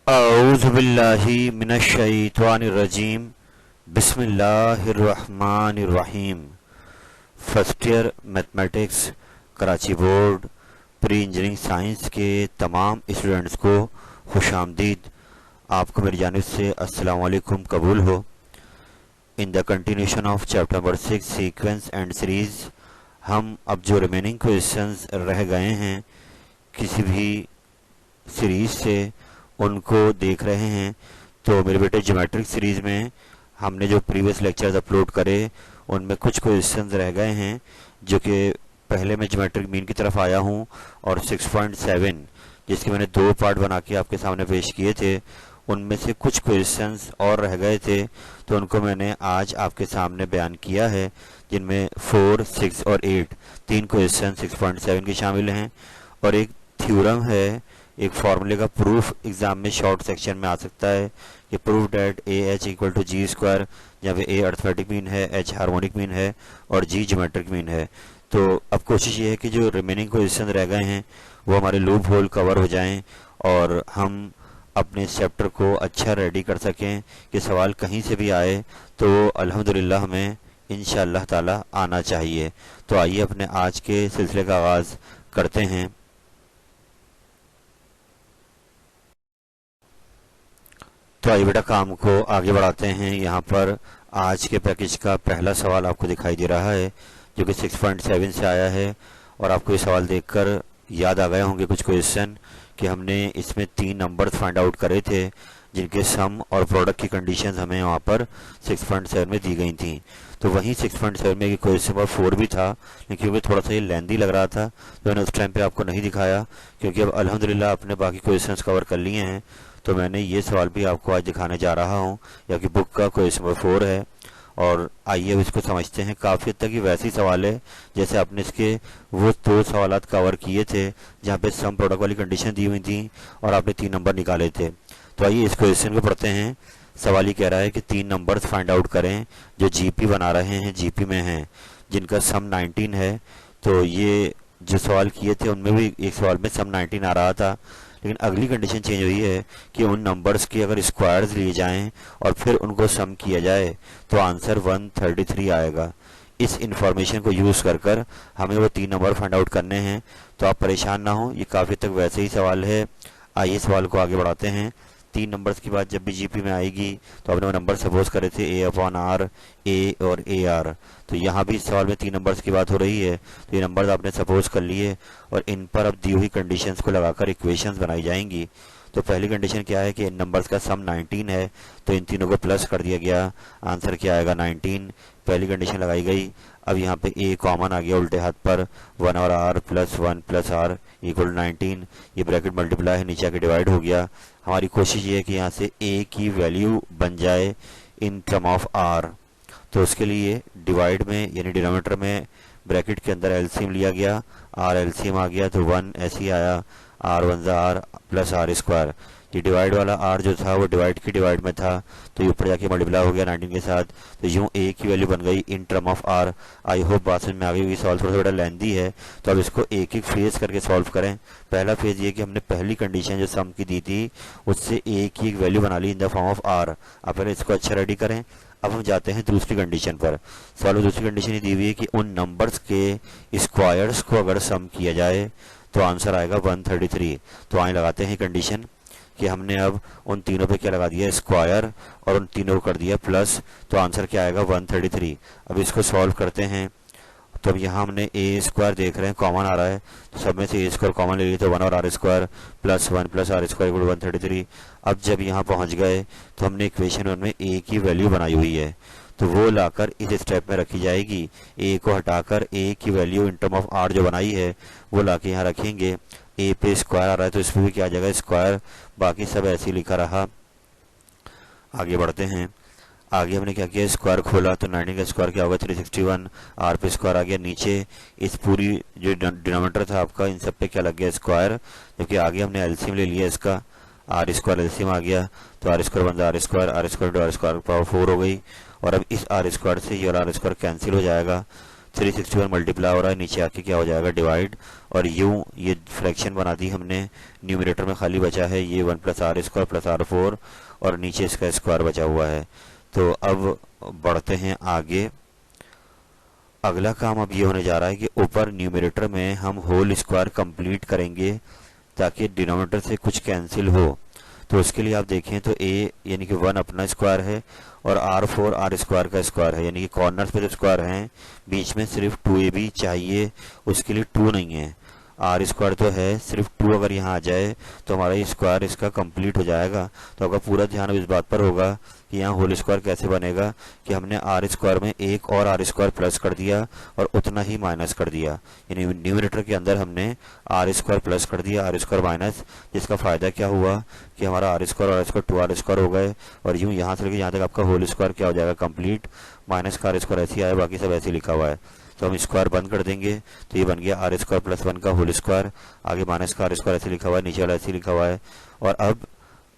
औज़ु बिल्लाहि मिनश्शैतानिर्रजीम बिस्मिल्लाहिर्रहमानिर्रहीम। First year mathematics Karachi board pre engineering science के तमाम स्टूडेंट्स को खुशामदीद। आपको मेरी जानिब से अस्सलाम वालेकुम कबूल हो। In the continuation of chapter number 6 sequence and series, हम अब जो रिमेनिंग क्वेश्चंस रह गए हैं किसी भी सीरीज़ से उनको देख रहे हैं। तो मेरे बेटे ज्योमेट्रिक सीरीज़ में हमने जो प्रीवियस लेक्चर्स अपलोड करे उनमें कुछ क्वेश्चंस रह गए हैं जो कि पहले मैं ज्योमेट्रिक मीन की तरफ आया हूं, और 6.7 जिसके मैंने दो पार्ट बना के आपके सामने पेश किए थे, उनमें से कुछ क्वेश्चंस और रह गए थे तो उनको मैंने आज आपके सामने बयान किया है, जिनमें 4, 6 और 8 तीन क्वेश्चन 6.7 के शामिल हैं। और एक थ्योरम है, एक फार्मूले का प्रूफ एग्जाम में शॉर्ट सेक्शन में आ सकता है कि proof that A H equal to G square, जहाँ पे ए अर्थमेटिक मीन है, एच हार्मोनिक मीन है और जी ज्योमेट्रिक मीन है। तो अब कोशिश ये है कि जो रिमेनिंग क्वेश्चन रह गए हैं वो हमारे लूप होल कवर हो जाएं और हम अपने इस चैप्टर को अच्छा रेडी कर सकें कि सवाल कहीं से भी आए तो अल्हम्दुलिल्लाह हमें इंशाअल्लाह ताला आना चाहिए। तो आइए अपने आज के सिलसिले का आगाज़ करते हैं। तो आइए बेटा काम को आगे बढ़ाते हैं। यहाँ पर आज के पैकेज का पहला सवाल आपको दिखाई दे रहा है जो कि 6.7 से आया है, और आपको ये सवाल देखकर याद आ गए होंगे कुछ क्वेश्चन कि हमने इसमें तीन नंबर्स फाइंड आउट करे थे जिनके सम और प्रोडक्ट की कंडीशंस हमें वहाँ पर 6.7 में दी गई थी। तो वहीं 6.7 में क्वेश्चन नंबर 4 भी था, लेकिन क्योंकि थोड़ा सा ये लेंदी लग रहा था तो मैंने उस टाइम पे आपको नहीं दिखाया, क्योंकि अब अल्हम्दुलिल्लाह आपने बाकी क्वेश्चंस कवर कर लिए हैं। तो मैंने ये सवाल भी आपको आज दिखाने जा रहा हूँ, या कि बुक का क्वेश्चन नंबर 4 है। और आइए अब इसको समझते हैं। काफ़ी हद तक ये वैसे ही सवाल है जैसे आपने इसके वो दो सवालात कवर किए थे जहाँ पे सम प्रोडक्ट वाली कंडीशन दी हुई थी और आपने तीन नंबर निकाले थे। तो आइए इस क्वेश्चन को पढ़ते हैं। सवाल ये कह रहा है कि तीन नंबर्स फाइंड आउट करें जो जीपी बना रहे हैं, जीपी में हैं, जिनका सम 19 है। तो ये जो सवाल किए थे उनमें भी एक सवाल में सम 19 आ रहा था, लेकिन अगली कंडीशन चेंज हुई है कि उन नंबर्स के अगर स्क्वायर्स लिए जाएं और फिर उनको सम किया जाए तो आंसर 133 आएगा। इस इंफॉर्मेशन को यूज़ कर कर हमें वो तीन नंबर फाइंड आउट करने हैं। तो आप परेशान ना हो, ये काफ़ी तक वैसे ही सवाल है। आइए सवाल को आगे बढ़ाते हैं। तीन नंबर्स की बात जब भी जीपी में आएगी तो आपने वो नंबर सपोज करे थे ए अपॉन आर, ए और ए आर। तो यहाँ भी इस सवाल में तीन नंबर्स की बात हो रही है, तो ये नंबर्स आपने सपोज कर लिए और इन पर अब दी हुई कंडीशंस को लगाकर इक्वेशंस बनाई जाएंगी। तो पहली कंडीशन क्या है कि इन नंबर्स का सम 19 है, तो इन तीनों को प्लस कर दिया गया, आंसर क्या आएगा 19। पहली कंडीशन लगाई गई। अब यहाँ पे ए कॉमन आ गया उल्टे हाथ पर, 1 और R plus 1 plus R equal 19। ये ब्रैकेट मल्टीप्लाई है, नीचे आके डिवाइड हो गया। हमारी कोशिश ये है कि यहाँ से ए की वैल्यू बन जाए इन टर्म ऑफ आर। तो उसके लिए डिवाइड में यानी डिनोमिनेटर में ब्रैकेट के अंदर एलसीएम लिया गया, आर एलसीएम आ गया तो 1 ऐसे ही आया, R 1 R plus R square. ये डिवाइड वाला आर जो था वो डिवाइड की डिवाइड में था, तो ये ऊपर जाके मल्टीप्लाई हो गया 19 के साथ। तो यूं ए की वैल्यू बन गई in term of R. I hope बात समझ में आ गई। सवाल थोड़ा थोड़ा लेंदी है, तो अब इसको एक एक फेज करके सॉल्व करें। पहला फेज ये कि हमने पहली कंडीशन जो सम की दी थी उससे ए की एक वैल्यू बना ली in the form of R. अब पहले इसको अच्छा रेडी करें। अब हम जाते हैं दूसरी कंडीशन पर। सवाल में दूसरी कंडीशन ये दी हुई है कि उन नंबर्स के स्क्वायर्स को अगर सम किया जाए तो आंसर आएगा 133। तो आए लगाते हैं कंडीशन कि हमने अब उन तीनों पे क्या लगा दिया स्क्वायर और उन तीनों को कर दिया प्लस, तो आंसर क्या आएगा 133। अब इसको सॉल्व करते हैं। तो अब यहाँ हमने ए स्क्वायर देख रहे हैं कॉमन आ रहा है, तो सब में से ए स्क्वायर कॉमन ले लिए तो 1 और R square plus 1 plus R square equal 133। अब जब यहाँ पहुँच गए तो हमने इक्वेशन 1 में ए की वैल्यू बनाई हुई है, तो वो लाकर इस स्टेप में रखी जाएगी। ए को हटाकर ए की value in term of R जो बनाई है वो लाके यहाँ रखेंगे। ए पे स्क्वायर आ रहा है तो इसमें भी क्या आ जाएगा स्क्वायर, बाकी सब ऐसे ही लिखा रहा। आगे बढ़ते हैं। आगे हमने क्या किया, स्क्वायर खोला तो 19 का स्क्वायर क्या होगा 361, आर पे स्क्वायर आ गया। नीचे इस पूरी जो डिनोमिनेटर था आपका इन सब पे क्या लग गया स्क्वायर, जबकि आगे हमने एलसीएम ले लिया इसका, आर स्क्वायर एलसीएम आ गया तो आर स्क्वायर बन R square to R square power 4 हो गई। और अब इस आर स्क्वायर से ये आर स्क्वायर कैंसिल हो जाएगा, 361 मल्टीप्लाई हो रहा है, नीचे आके क्या हो जाएगा डिवाइड, और यूं ये फ्रैक्शन बना दी हमने, न्यूमरेटर में खाली बचा है ये 1 plus R square plus R4 और नीचे इसका स्क्वायर बचा हुआ है। तो अब बढ़ते हैं आगे। अगला काम अब ये होने जा रहा है कि ऊपर न्यूमरेटर में हम होल स्क्वायर कंप्लीट करेंगे ताकि डिनोमिनेटर से कुछ कैंसिल हो। तो उसके लिए आप देखें तो a यानी कि 1 अपना स्क्वायर है और R4 R स्क्वायर का स्क्वायर है, यानी कि कॉर्नर्स पे जो स्क्वायर हैं बीच में सिर्फ 2ab चाहिए, उसके लिए 2 नहीं है। आर स्क्वायर तो है, सिर्फ 2 अगर यहाँ आ जाए तो हमारा ये स्क्वायर इसका कंप्लीट हो जाएगा। तो आपका पूरा ध्यान अब इस बात पर होगा कि यहाँ होल स्क्वायर कैसे बनेगा कि हमने आर स्क्वायर में एक और आर स्क्वायर प्लस कर दिया और उतना ही माइनस कर दिया, यानी न्यूमरेटर के अंदर हमने आर स्क्वायर प्लस कर दिया आर स्क्वायर माइनस, जिसका फायदा क्या हुआ कि हमारा आर स्क्वायर और आर स्क्वायर 2 आर स्क्वायर हो गए और यूँ यहाँ से लेकर यहाँ तक आपका होल स्क्वायर क्या हो जाएगा कंप्लीट। माइनस का आर स्क्वायर ऐसे ही आया, बाकी सब ऐसे लिखा हुआ है। तो हम स्क्वायर बंद कर देंगे तो ये बन गया आर स्क्वायर प्लस 1 का होल स्क्वायर, आगे माइनस का आर स्क्वायर ऐसे लिखा हुआ है, नीचे वाला ऐसे लिखा हुआ है। और अब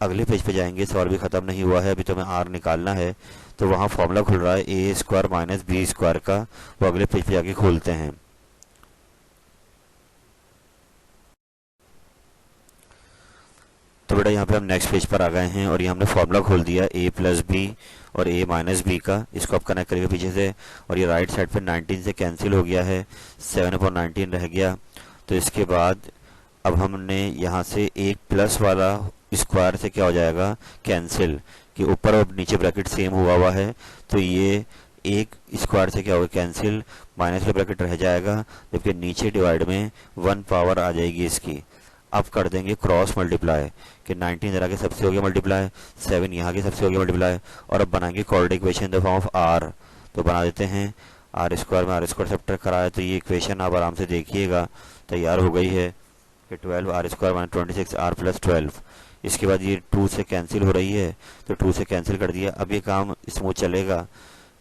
अगले पेज पे जाएंगे, सवाल भी खत्म नहीं हुआ है, अभी तो हमें आर निकालना है। तो वहाँ फॉर्मूला खुल रहा है ए स्क्वायर माइनस बी स्क्वायर का, वो अगले पेज पे जाके खोलते हैं। तो बेटा यहाँ पे हम नेक्स्ट पेज पर आ गए हैं और ये हमने फॉर्मूला खोल दिया ए प्लस बी और ए माइनस बी का, इसको आप कनेक्ट करेंगे पीछे से और ये राइट साइड पे 19 से कैंसिल हो गया है, 7/19 रह गया। तो इसके बाद अब हमने यहाँ से एक प्लस वाला स्क्वायर से क्या हो जाएगा कैंसिल, कि ऊपर और नीचे ब्रैकेट सेम हुआ है, तो ये एक स्क्वायर से क्या होगा कैंसिल, माइनस वाला ब्रैकेट रह जाएगा, जबकि नीचे डिवाइड में 1 पावर आ जाएगी इसकी। अब कर देंगे क्रॉस मल्टीप्लाई कि 19 इधर आगे सबसे हो गया मल्टीप्लाई, 7 यहाँ के सबसे हो गया मल्टीप्लाई, और अब बनाएंगे quadratic equation in the form of R. तो बना देते हैं, आर स्क्वायर में आर स्क्वायर सब्ट्रैक्ट कराया तो ये इक्वेशन आप आराम से देखिएगा तैयार हो गई है कि 12 R square minus 26 R plus 12। इसके बाद ये 2 से कैंसिल हो रही है तो 2 से कैंसिल कर दिया। अब ये काम स्मूथ चलेगा।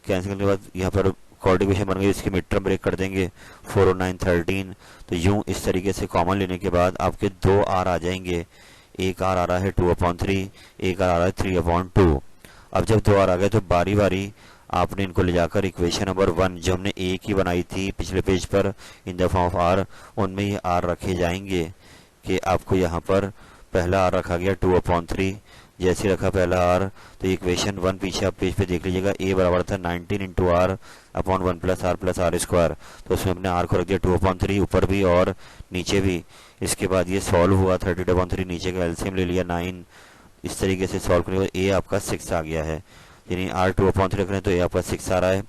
कैंसिल करने के बाद यहाँ पर क्वाड्रेटिक इक्वेशन बन गई, इसकी मिड टर्म ब्रेक कर देंगे 4 और 9 13। तो यूं इस तरीके से कॉमन लेने के बाद आपके 2 आर आ जाएंगे, एक आर आ रहा है 2/3, एक आर आ रहा है 3/2। अब जब 2 आर आ गए तो बारी बारी आपने इनको ले जाकर इक्वेशन नंबर 1 जो हमने ए की बनाई थी पिछले पेज पर in the form of R, उनमें ये आर रखे जाएंगे कि आपको यहाँ पर पहला आर रखा गया 2/3, जैसे रखा पहला आर तो इक्वेशन 1 पीछे आप पेज पे देख लीजिएगा, ए बराबर था 19 into R upon 1 plus R square. तो उसमें हमने आर को रख दिया 2/3 ऊपर भी और नीचे भी। इसके बाद ये सॉल्व हुआ 32/3, नीचे का एलसीएम ले लिया 9। इस तरीके से सॉल्व करने के बाद ए आपका 6 आ गया है, यानी आर 2/3 रख रहे हैं तो ए आपका 6 आ रहा है।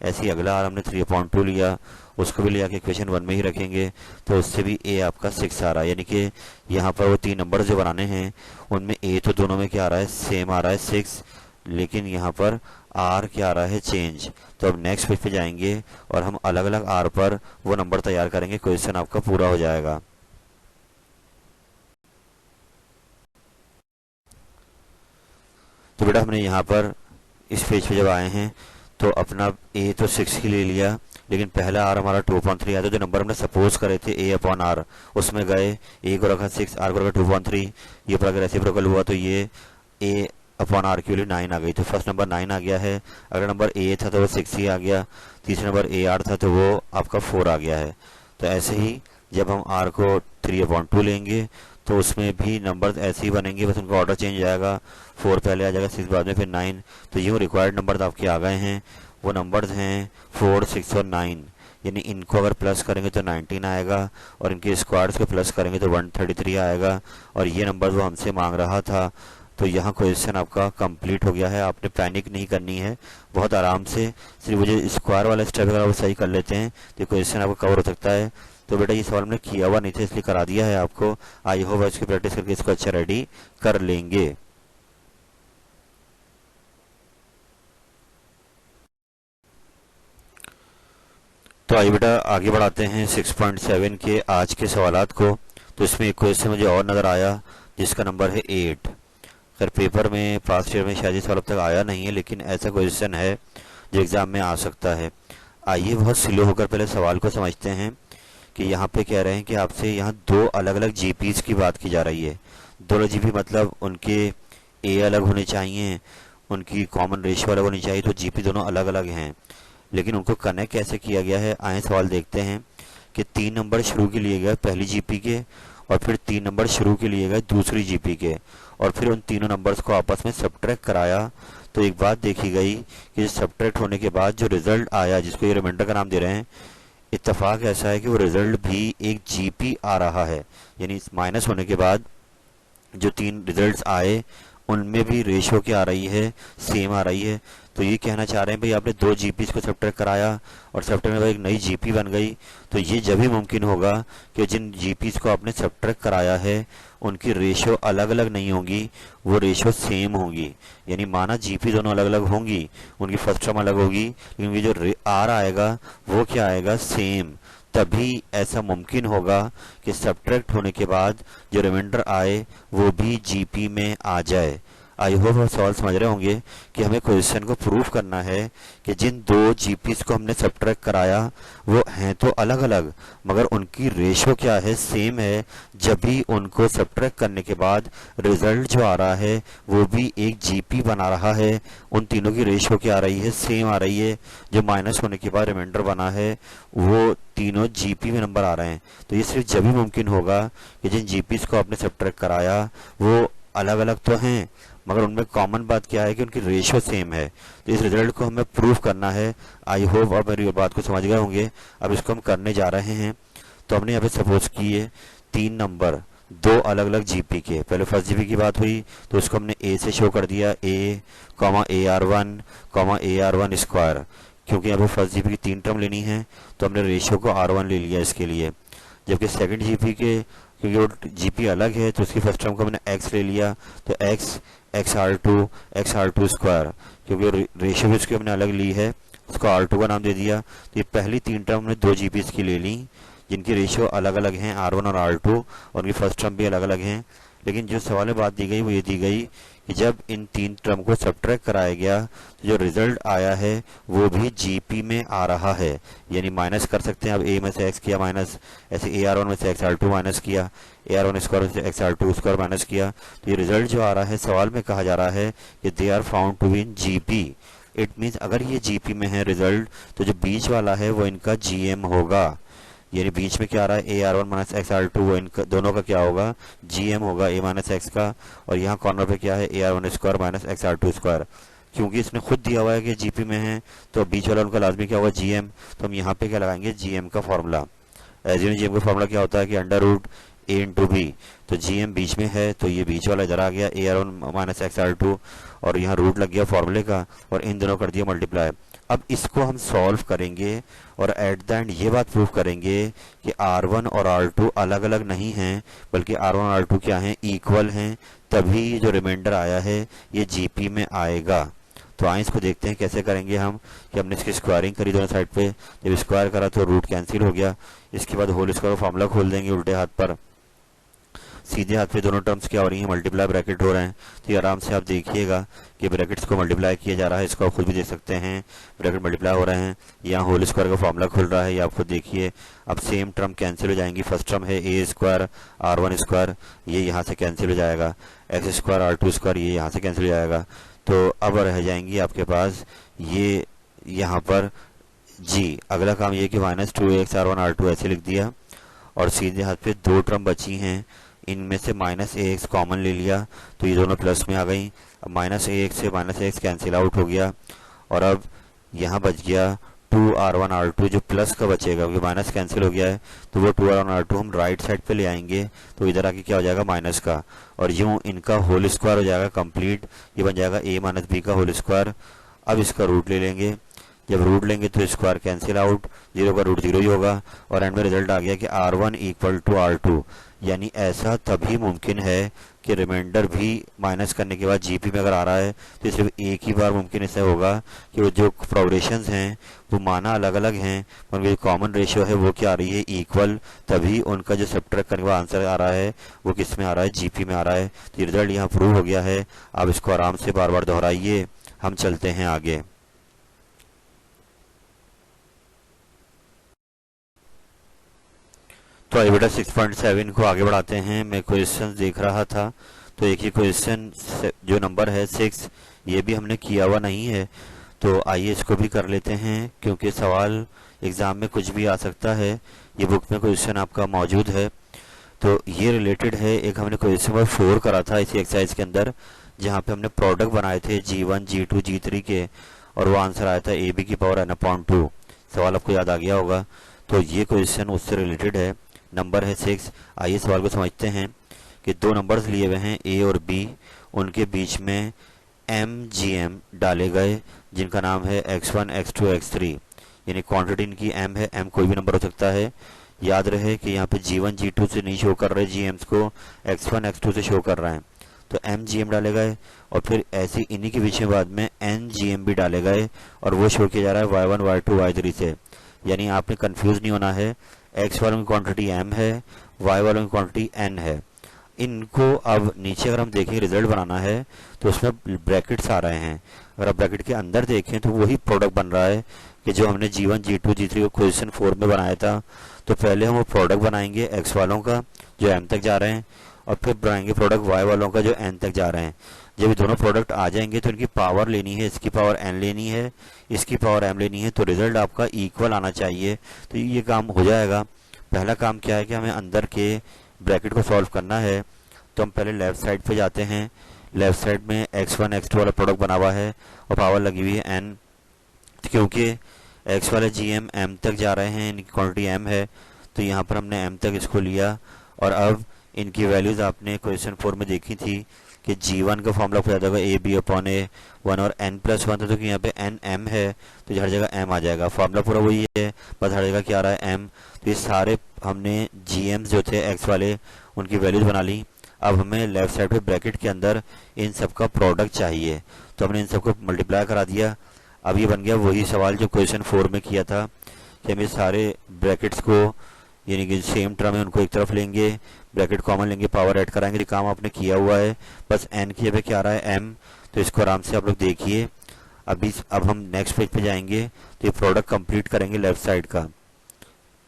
ऐसे ही अगला आर हमने 3/2 लिया, उसको भी ले आके इक्वेशन 1 में ही रखेंगे तो उससे भी ए आपका 6 आ रहा है, यानी कि यहाँ पर वो 3 नंबर जो बनाने हैं उनमें ए तो दोनों में क्या आ रहा है सेम आ रहा है 6, लेकिन यहाँ पर आर क्या आ रहा है चेंज। तो अब नेक्स्ट पेज पे जाएंगे और हम अलग अलग आर पर वो नंबर तैयार करेंगे, क्वेश्चन आपका पूरा हो जाएगा। तो बेटा हमने यहाँ पर इस पेज पे जब आए हैं तो अपना ए तो 6 ही ले लिया, लेकिन पहला आर हमारा 2/3 आया था, जो नंबर हमने सपोज करे थे ए अपॉन आर उसमें गए, ए को रखा 6 आर को रखा 2/3, ये पर अगर रेसिप्रोकल हुआ तो ये ए अपॉन आर की वैल्यू 9 आ गई। तो फर्स्ट नंबर 9 आ गया है, अगर नंबर ए था तो वो 6 ही आ गया, तीसरा नंबर ए आर था तो वो आपका 4 आ गया है। तो ऐसे ही जब हम आर को 3/2 लेंगे तो उसमें भी नंबर ऐसे ही बनेंगे, बस उनका ऑर्डर चेंज हो जाएगा, 4 पहले आ जाएगा 6 बाद में फिर 9। तो यूँ रिक्वायर्ड नंबर आपके आ गए हैं, वो नंबर्स हैं 4 6 और 9, यानी इनको अगर प्लस करेंगे तो 19 आएगा और इनके स्क्वायर्स को प्लस करेंगे तो 133 आएगा, और ये नंबर वो हमसे मांग रहा था। तो यहाँ क्वेश्चन आपका कंप्लीट हो गया है। आपने पैनिक नहीं करनी है, बहुत आराम से सिर्फ वो जो स्क्वायर वाला स्टेप अगर आप सही कर लेते हैं तो क्वेश्चन आपको कवर हो सकता है। तो बेटा ये सवाल हमने किया हुआ नहीं था इसलिए करा दिया है आपको, आई होप इसकी प्रैक्टिस करके इसको अच्छा रेडी कर लेंगे। तो आइए बेटा आगे बढ़ाते हैं 6.7 के आज के सवालात को। तो इसमें एक क्वेश्चन मुझे और नज़र आया जिसका नंबर है 8। खैर पेपर में पास्ट ईयर में शायद ये सवाल अब तक आया नहीं है, लेकिन ऐसा क्वेश्चन है जो एग्ज़ाम में आ सकता है। आइए बहुत स्लो होकर पहले सवाल को समझते हैं कि यहाँ पे कह रहे हैं कि आपसे यहाँ 2 अलग अलग जीपीज़ की बात की जा रही है। दोनों जीपी मतलब उनके ए अलग होने चाहिए, उनकी कॉमन रेशियो अलग होनी चाहिए, तो जीपी दोनों अलग अलग हैं। लेकिन उनको कनेक्ट कैसे किया गया है, आए सवाल देखते हैं कि 3 नंबर शुरू के लिए गए पहली जीपी के, और फिर 3 नंबर शुरू के लिए गए दूसरी जीपी के, और फिर उन तीनों नंबर्स को आपस में सब्ट्रैक्ट कराया। तो एक बात देखी गई कि सब्ट्रैक्ट होने के बाद जो रिजल्ट आया, जिसको ये रिमाइंडर का नाम दे रहे हैं, इत्तेफाक ऐसा है कि वो रिजल्ट भी एक जीपी आ रहा है। यानी माइनस होने के बाद जो 3 रिजल्ट्स आए उनमें भी रेशो क्या आ रही है, सेम आ रही है। तो ये कहना चाह रहे हैं भाई आपने 2 जीपीज को सब्ट्रैक्ट कराया और सब्ट्रैक्ट में एक नई जीपी बन गई, तो ये जब ही मुमकिन होगा कि जिन जीपीज को आपने सब्ट्रैक्ट कराया है उनकी रेशो अलग अलग नहीं होगी, वो रेशो सेम होगी। यानी माना जीपी दोनों अलग अलग होंगी, उनकी फर्स्ट टर्म अलग होगी, लेकिन ये जो आर आएगा वो क्या आएगा, सेम। तभी ऐसा मुमकिन होगा कि सब्ट्रैक्ट होने के बाद जो रिमाइंडर आए वो भी जीपी में आ जाए। आई होप आप सवाल समझ रहे होंगे कि हमें क्वेश्चन को प्रूफ करना है कि जिन 2 जीपीज को हमने सब्ट्रैक्ट कराया वो हैं तो अलग अलग, मगर उनकी रेशो क्या है, सेम है। जब भी उनको सब्ट्रैक्ट करने के बाद रिजल्ट जो आ रहा है वो भी एक जीपी बना रहा है, उन तीनों की रेशो क्या आ रही है, सेम आ रही है। जो माइनस होने के बाद रिमाइंडर बना है वो तीनों जीपी में नंबर आ रहे हैं। तो ये सिर्फ जब ही मुमकिन होगा कि जिन जीपीज को आपने सब्ट्रैक्ट कराया वो अलग अलग तो हैं, मगर उनमें कॉमन बात क्या है कि उनकी रेशो सेम है। तो इस रिजल्ट को हमें प्रूफ करना है। आई होप आप मेरी बात को समझ गए होंगे। अब इसको हम करने जा रहे हैं। तो हमने यहाँ पे सपोज किए 3 नंबर 2 अलग अलग जीपी के, पहले फर्स्ट जीपी की बात हुई तो उसको हमने ए से शो कर दिया, ए AR1 AR1 स्क्वायर, क्योंकि यहाँ पे फर्स्ट जीपी की 3 टर्म लेनी है तो हमने रेशियो को R1 ले लिया इसके लिए। जबकि सेकंड जीपी के, क्योंकि वो जीपी अलग है तो उसकी फर्स्ट टर्म को हमने x ले लिया, तो XR2 स्क्वायर, क्योंकि रेशियो भी उसकी हमने अलग ली है, उसको R2 का नाम दे दिया। तो ये पहली 3 टर्म हमने 2 जीपीज की ले ली जिनकी रेशियो अलग अलग हैं, R1 और R2, और उनकी फर्स्ट टर्म भी अलग अलग हैं। लेकिन जो सवाल में बात दी गई वो ये दी गई कि जब इन 3 टर्म को सब्ट्रैक्ट कराया गया तो जो रिजल्ट आया है वो भी जीपी में आ रहा है। यानी माइनस कर सकते हैं, अब ए में से एक्स किया माइनस, ऐसे AR1 में से XR2 माइनस किया, AR1 स्क्वायर में से XR2 स्क्वायर माइनस किया। तो ये रिजल्ट जो आ रहा है, सवाल में कहा जा रहा है कि they are found to be in GP. It means अगर ये जीपी में है रिजल्ट तो जो बीच वाला है वो इनका जीएम होगा। यानी बीच में क्या आ रहा है, AR1 माइनस XR2, वो इनका दोनों का क्या होगा, जीएम होगा A माइनस एक्स का। और यहाँ कॉर्नर पे क्या है, AR1 square minus XR2 square. क्योंकि इसने खुद दिया हुआ है कि जीपी में है तो बीच वाला उनका लाजमी क्या होगा, जीएम। तो हम यहाँ पे क्या लगाएंगे, जीएम का फॉर्मूला। एज यून जीएम का फॉर्मूला क्या होता है कि √A × B। तो जीएम बीच में है तो ये बीच वाला इधर आ गया, AR1 माइनस XR2, और यहाँ रूट लग गया फॉर्मूले का, और इन दोनों कर दिया मल्टीप्लाई। अब इसको हम सॉल्व करेंगे और एट द एंड ये बात प्रूव करेंगे कि R1 और R2 अलग अलग नहीं हैं, बल्कि R1 और R2 क्या हैं, इक्वल हैं। तभी जो रिमाइंडर आया है ये जीपी में आएगा। तो आइए इसको देखते हैं कैसे करेंगे हम। कि हमने इसकी स्क्वायरिंग करी दोनों साइड पे, जब स्क्वायर करा तो रूट कैंसिल हो गया। इसके बाद होल स्क्वायर का फॉर्मूला खोल देंगे उल्टे हाथ पर, सीधे हाथ पे दोनों टर्म्स क्या हो रही हैं, मल्टीप्लाई ब्रैकेट हो रहे हैं। तो ये आराम से आप देखिएगा कि ब्रैकेट्स को मल्टीप्लाई किया जा रहा है, इसको आप खुद भी देख सकते हैं, ब्रैकेट मल्टीप्लाई हो रहे हैं। यहाँ होल स्क्वायर का फॉर्मूला खुल रहा है, ये आप खुद देखिए। अब सेम टर्म कैंसिल हो जाएंगी। फर्स्ट टर्म है A स्क्वायर R1 स्क्वायर, ये यहाँ से कैंसिल हो जाएगा। X स्क्वायर R2 स्क्वायर, ये यहाँ से कैंसिल हो जाएगा। तो अब रह जाएंगी आपके पास ये यहाँ पर जी। अगला काम ये कि माइनस 2x R1 R2 ऐसे लिख दिया, और सीधे हाथ पे 2 टर्म बची हैं, इनमें से माइनस AX कॉमन ले लिया तो ये दोनों प्लस में आ गई। अब माइनस AX से माइनस AX कैंसिल आउट हो गया, और अब यहाँ बच गया 2R1 R2 जो प्लस का बचेगा, क्योंकि माइनस कैंसिल हो गया है। तो वो 2R1 R2 हम राइट साइड पे ले आएंगे तो इधर आके क्या हो जाएगा, माइनस का, और यूं इनका होल स्क्वायर हो जाएगा कंप्लीट। ये बन जाएगा A माइनस B का होल स्क्वायर। अब इसका रूट ले लेंगे, जब रूट लेंगे तो स्क्वायर कैंसिल आउट, 0 का रूट 0 ही होगा, और एंड में रिजल्ट आ गया कि R1 इक्वल टू R2। यानी ऐसा तभी मुमकिन है कि रिमाइंडर भी माइनस करने के बाद जीपी में अगर आ रहा है तो सिर्फ एक ही बार मुमकिन ऐसा होगा कि वो जो प्रोग्रेशंस हैं वो माना अलग अलग हैं, उनकी जो कॉमन रेशियो है वो क्या आ रही है, इक्वल। तभी उनका जो सब्ट्रैक्ट करने का आंसर आ रहा है वो किस में आ रहा है, जीपी में आ रहा है। तो रिजल्ट यहाँ प्रूव हो गया है। आप इसको आराम से बार बार दोहराइए। हम चलते हैं आगे। तो आइए बेटा 6.7 को आगे बढ़ाते हैं। मैं क्वेश्चन देख रहा था तो एक ही क्वेश्चन जो नंबर है 6, ये भी हमने किया हुआ नहीं है। तो आइए इसको भी कर लेते हैं, क्योंकि सवाल एग्ज़ाम में कुछ भी आ सकता है। ये बुक में क्वेश्चन आपका मौजूद है। तो ये रिलेटेड है, एक हमने क्वेश्चन नंबर 4 करा था इसी एक्सरसाइज के अंदर, जहाँ पे हमने प्रोडक्ट बनाए थे G1 G2 G3 के, और वो आंसर आया था AB की पावर n/2। सवाल आपको याद आ गया होगा। तो ये क्वेश्चन उससे रिलेटेड है। नंबर है 6। आइए सवाल को समझते हैं कि दो नंबर्स लिए हुए हैं A और B, उनके बीच में MGM डाले गए, जिनका नाम है x1 x2 x3, यानी क्वांटिटी इनकी m है। m कोई भी नंबर हो सकता है। याद रहे कि यहाँ पे G1 G2 से नहीं शो कर रहे GMs को, x1 x2 से शो कर रहे हैं। तो MGM डाले गए, और फिर ऐसे इन्हीं के बीच में बाद में NGM भी डाले गए, और वो शो किया जा रहा है y1 y2 y3 से। यानी आपने कंफ्यूज नहीं होना है, x वालों की क्वांटिटी m है, y वालों की क्वांटिटी n है। इनको अब नीचे अगर हम देखें रिजल्ट बनाना है तो उसमें ब्रैकेट्स आ रहे हैं। अगर आप ब्रैकेट के अंदर देखें तो वही प्रोडक्ट बन रहा है कि जो हमने G1 G2 G3 को क्वेश्चन 4 में बनाया था। तो पहले हम वो प्रोडक्ट बनाएंगे x वालों का जो m तक जा रहे हैं, और फिर बनाएंगे प्रोडक्ट y वालों का जो n तक जा रहे हैं। जब ये दोनों प्रोडक्ट आ जाएंगे तो इनकी पावर लेनी है, इसकी पावर n लेनी है, इसकी पावर m लेनी है, तो रिजल्ट आपका इक्वल आना चाहिए। तो ये काम हो जाएगा। पहला काम क्या है कि हमें अंदर के ब्रैकेट को सॉल्व करना है। तो हम पहले लेफ्ट साइड पे जाते हैं। लेफ्ट साइड में x1 x2 वाला प्रोडक्ट बना हुआ है और पावर लगी हुई है n, क्योंकि x वाले GM m तक जा रहे हैं, इनकी क्वांटिटी m है, तो यहाँ पर हमने m तक इसको लिया। और अब इनकी वैल्यूज़ आपने क्वेश्चन 4 में देखी थी कि G1 का फॉर्मूला हो जाता है AB/A1, और n+1 था, तो कि यहाँ पे n m है, तो हर जगह m आ जाएगा। फॉर्मूला पूरा वही है, बस हर जगह क्या आ रहा है m। तो ये सारे हमने GMs जो थे x वाले, उनकी वैल्यूज़ बना ली। अब हमें लेफ्ट साइड पे ब्रैकेट के अंदर इन सब का प्रोडक्ट चाहिए, तो हमने इन सबको मल्टीप्लाई करा दिया। अब ये बन गया वही सवाल जो क्वेश्चन 4 में किया था कि हम ये सारे ब्रैकेट्स को, यानी कि सेम टर्म है, उनको एक तरफ लेंगे, ब्रैकेट कॉमन लेंगे, पावर ऐड कराएंगे। ये काम आपने किया हुआ है। बस n की जगह क्या आ रहा है m, तो इसको आराम से आप लोग देखिए। अब हम नेक्स्ट पेज पे जाएंगे तो ये प्रोडक्ट कंप्लीट करेंगे लेफ्ट साइड का।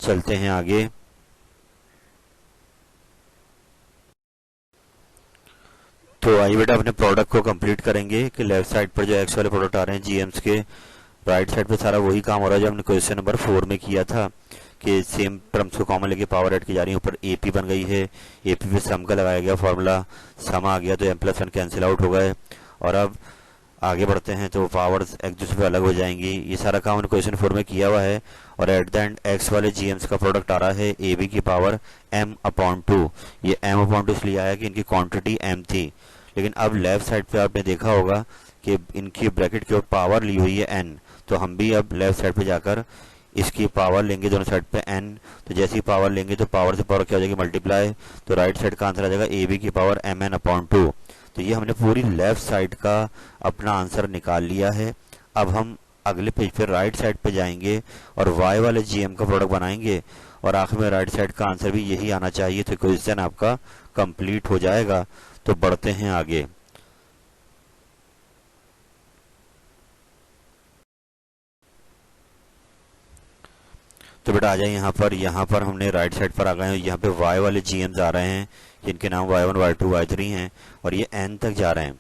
चलते हैं आगे। तो आइए बेटा अपने प्रोडक्ट को कंप्लीट करेंगे कि लेफ्ट साइड पर जो एक्स वाले प्रोडक्ट आ रहे हैं GMs के, राइट साइड पे सारा वही काम हो रहा है जो हमने क्वेश्चन नंबर 4 में किया था कि सेम टर्म्स को कॉमन लेके पावर ऐड की जा रही है। ऊपर AP बन गई है, AP पे सम का लगाया गया फॉर्मूला, सम आ गया तो m+1 कैंसिल आउट हो गए। और अब आगे बढ़ते हैं तो पावर्स एक दूसरे पे अलग हो जाएंगी। ये सारा काम हमने क्वेश्चन 4 में किया हुआ है। और एट द एंड एक्स वाले GMs का प्रोडक्ट आ रहा है AB की पावर m/2। ये m/2 इसलिए आया कि इनकी क्वांटिटी m थी। लेकिन अब लेफ्ट साइड पे आपने देखा होगा कि इनकी ब्रैकेट की ओर पावर ली हुई है n, तो हम भी अब लेफ्ट साइड पे जाकर इसकी पावर लेंगे दोनों साइड पे n। तो जैसे ही पावर लेंगे तो पावर से पावर क्या हो जाएगी, मल्टीप्लाई। तो राइट साइड का आंसर आ जाएगा AB की पावर mn/2। तो ये हमने पूरी लेफ्ट साइड का अपना आंसर निकाल लिया है। अब हम अगले पेज पे राइट साइड पे जाएंगे और y वाले GM का प्रोडक्ट बनाएंगे, और आखिर में राइट साइड का आंसर भी यही आना चाहिए। तो क्वेश्चन आपका कंप्लीट हो जाएगा। तो बढ़ते हैं आगे। तो बेटा आ जाए यहाँ पर हमने राइट साइड पर आ गए हैं। यहाँ पे y वाले GMs आ रहे हैं जिनके नाम y1 y2 y3 हैं, और ये n तक जा रहे हैं।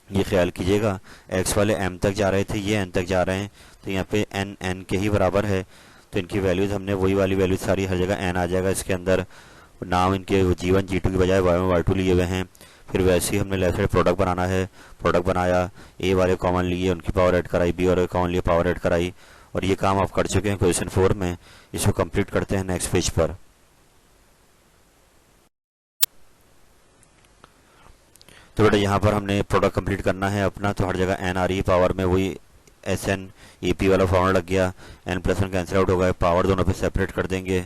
ये ख्याल कीजिएगा, x वाले m तक जा रहे थे, ये n तक जा रहे हैं, तो यहाँ पे n के ही बराबर है। तो इनकी वैल्यूज हमने वही वाली वैल्यूज सारी हर जगह n आ जाएगा इसके अंदर। नाम इनके G1 G2 की बजाय y1 y2 लिए हुए हैं। फिर वैसे ही हमने लेफ्ट साइड प्रोडक्ट बनाना है। प्रोडक्ट बनाया, A वाले कॉमन लिए, उनकी पावर ऐड कराई, B वाले कॉमन लिए, पावर ऐड कराई। और ये काम आप कर चुके हैं क्वेश्चन 4 में। इसको कंप्लीट करते हैं नेक्स्ट पेज पर। तो बेटा यहाँ पर हमने प्रोडक्ट कंप्लीट करना है अपना, तो हर जगह n आ रही है पावर में, वही SN AP वाला फॉर्मूला लग गया, n+1 कैंसिल आउट हो गया, पावर दोनों पे सेपरेट कर देंगे,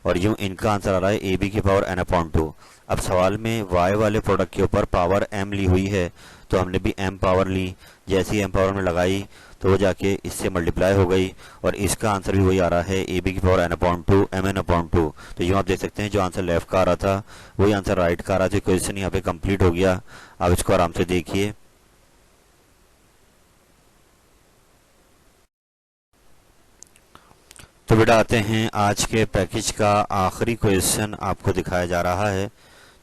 और यूं इनका आंसर आ रहा है AB की पावर n/2। अब सवाल में y वाले प्रोडक्ट के ऊपर पावर m ली हुई है, तो हमने भी m पावर ली। जैसी m पावर में लगाई तो वो जाके इससे मल्टीप्लाई हो गई, और इसका आंसर भी वही आ रहा है AB की पावर n/2 mn/2। तो यूँ आप देख सकते हैं जो आंसर लेफ्ट का आ रहा था वही आंसर राइट का आ रहा था। क्वेश्चन यहाँ पे कंप्लीट हो गया। अब इसको आराम से देखिए। तो बेटा आते हैं आज के पैकेज का आखिरी क्वेश्चन आपको दिखाया जा रहा है,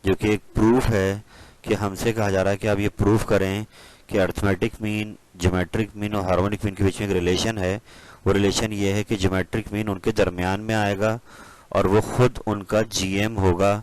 जो कि एक प्रूफ है कि हमसे कहा जा रहा है कि आप ये प्रूफ करें कि अर्थमेटिक मीन ज्योमेट्रिक मीन और हार्मोनिक मीन के बीच में एक रिलेशन है। वो रिलेशन ये है कि ज्योमेट्रिक मीन उनके दरमियान में आएगा और वो खुद उनका जीएम होगा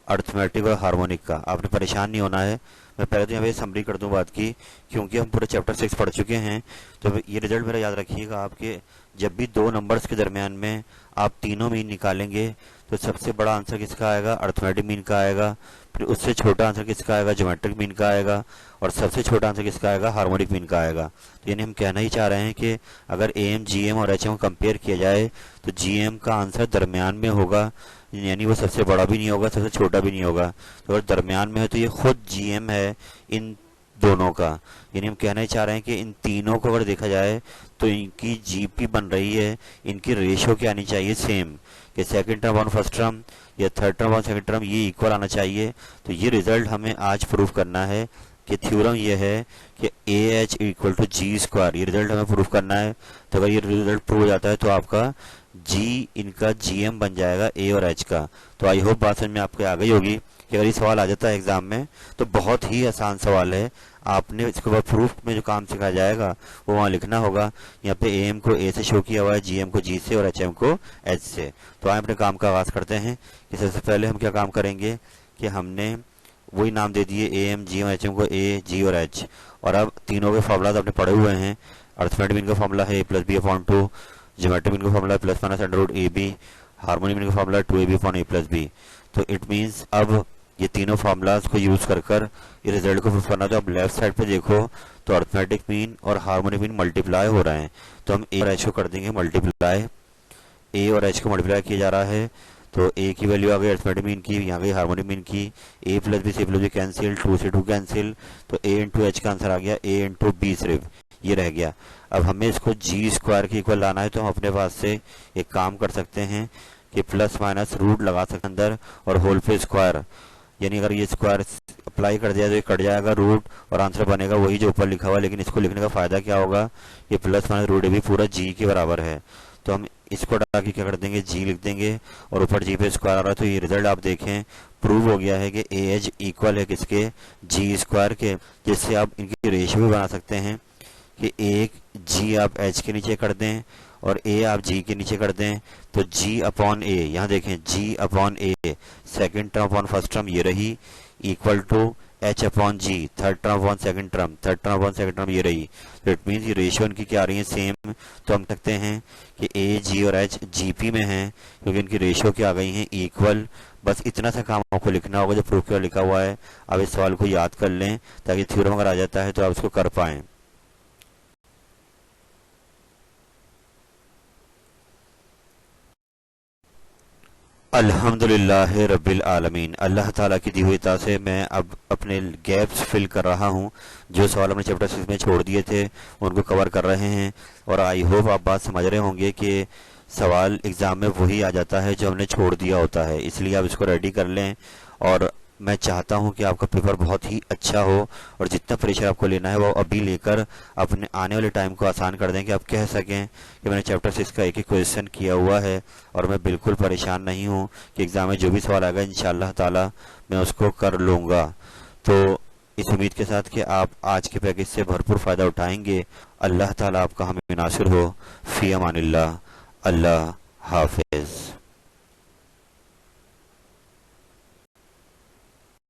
अर्थमेटिक और हार्मोनिक का। आपने परेशान नहीं होना है। मैं पहले तो यहाँ पे समरी कर दूं बात की, क्योंकि हम पूरे चैप्टर 6 पढ़ चुके हैं। तो ये रिजल्ट मेरा याद रखिएगा, आपके जब भी दो नंबर्स के दरमियान में आप तीनों मीन निकालेंगे तो सबसे बड़ा आंसर किसका आएगा? अर्थमेटिक मीन का आएगा। फिर उससे छोटा आंसर किसका आएगा? ज्योमेट्रिक मीन का आएगा। और सबसे छोटा आंसर किसका आएगा? हार्मोनिक मीन का आएगा। तो यानी हम कहना ही चाह रहे हैं कि अगर एम, जीएम और एचएम को कंपेयर किया जाए तो जीएम का आंसर दरमियान में होगा, यानी वो सबसे बड़ा भी नहीं होगा, सबसे छोटा भी नहीं होगा। तो अगर दरमियान में है तो ये खुद जीएम है इन दोनों का। यानी हम कहना ही चाह रहे हैं कि इन तीनों को अगर देखा जाए तो इनकी जीपी बन रही है, इनकी रेशियो क्या आनी चाहिए? सेम, कि second term one first term या third term one second term ये इक्वल आना चाहिए। तो ये रिजल्ट हमें आज प्रूव करना है कि थ्योरम ये है कि A H equal to G square, ये रिजल्ट हमें प्रूव करना है। तो अगर ये रिजल्ट प्रूव हो जाता है तो आपका जी इनका जीएम बन जाएगा ए और एच का। तो आई होप बात समझ में आपको आ गई होगी कि अगर ये सवाल आ जाता है एग्जाम में तो बहुत ही आसान सवाल है। आपने इसके बाद प्रूफ में जो काम सिखाया जाएगा वो वहाँ लिखना होगा। यहाँ पे एम को ए से शो किया हुआ है, जीएम को जी से और एचएम को एच से। तो आए अपने काम का आगाज करते हैं कि सबसे पहले हम क्या काम करेंगे कि हमने वही नाम दे दिए A M, G M, H M को ए, जी और एच। और अब तीनों के फॉर्मूला आपने पढ़े हुए हैं। अर्थमेटिक मीन का फॉर्मूला है A plus B upon two, geometric mean का फॉर्मूला है plus minus under root A B, harmonic mean का फॉर्मूला है two A B upon A plus B. तो इट मीन्स अब ये तीनों फार्मूलाज को यूज कर ये रिजल्ट को प्रूफ करना। तो अब लेफ्ट साइड पे देखो तो अर्थमेटिक मीन और हार्मोनिक मीन मल्टीप्लाई हो रहे हैं। तो हम ए और एच को कर देंगे मल्टीप्लाई। ए और एच को मल्टीप्लाई किया जा रहा है तो ए की वैल्यू आ गई अर्थमेटिक मीन की, यहाँ गई हार्मोनिक मीन की। A plus B, C plus B cancel, two से टू कैंसिल, तो ए इंटू एच का आंसर आ गया ए इंटू बी, सिर्फ ये रह गया। अब हमें इसको जी स्क्वायर के इक्वल लाना है तो हम अपने पास से एक काम कर सकते हैं कि प्लस माइनस रूट लगा सकते हैं अंदर और होल पे स्क्वायर, यानी अगर ये स्क्वायर अप्लाई कर दिया तो ये कट जाएगा रूट और आंसर बनेगा वही जो ऊपर लिखा हुआ है। लेकिन इसको लिखने का फायदा क्या होगा? ये प्लस माइनस रूट भी पूरा जी के बराबर है। तो हम इसको हटा के क्या कर देंगे? जी लिख देंगे और ऊपर जी पे स्क्वायर आ रहा है। तो ये रिजल्ट आप देखें प्रूव हो गया है कि ए एच इक्वल है किसके? जी स्क्वायर के। जिससे आप इनकी रेशियो भी बना सकते हैं कि एक जी आप एच के नीचे कर दें और ए आप जी के नीचे कर दें। तो जी अपॉन ए, यहाँ देखें G upon A second term upon first term ये रही, equal to H upon G third term upon second term, third term upon second term ये रही। तो इट मीन्स ये रेशियो इनकी क्या आ रही है? सेम। तो हम सकते हैं कि ए, जी और एच जीपी में हैं क्योंकि इनकी रेशियो क्या आ गई हैं? इक्वल। बस इतना सा काम आपको लिखना होगा जो प्रूफ के लिखा हुआ है। अब इस सवाल को याद कर लें ताकि थ्योरम अगर आ जाता है तो आप इसको कर पाएं। अल्हम्दुलिल्लाह रब्बिल आलमीन। अल्लाह ताला की दी हुई इता से मैं अब अपने गैप्स फिल कर रहा हूँ। जो सवाल हमने चैप्टर 6 में छोड़ दिए थे उनको कवर कर रहे हैं। और आई होप आप बात समझ रहे होंगे कि सवाल एग्ज़ाम में वही आ जाता है जो हमने छोड़ दिया होता है, इसलिए आप इसको रेडी कर लें। और मैं चाहता हूं कि आपका पेपर बहुत ही अच्छा हो और जितना प्रेशर आपको लेना है वो अभी लेकर अपने आने वाले टाइम को आसान कर दें कि आप कह सकें कि मैंने चैप्टर 6 का एक एक क्वेश्चन किया हुआ है और मैं बिल्कुल परेशान नहीं हूं कि एग्ज़ाम में जो भी सवाल आएगा इंशाअल्लाह ताला मैं उसको कर लूँगा। तो इस उम्मीद के साथ कि आप आज के पैकेज से भरपूर फ़ायदा उठाएंगे। अल्लाह ताला आपका हमें नासिर हो। फ़ी अमानिल्लाह। अल्लाह हाफिज़।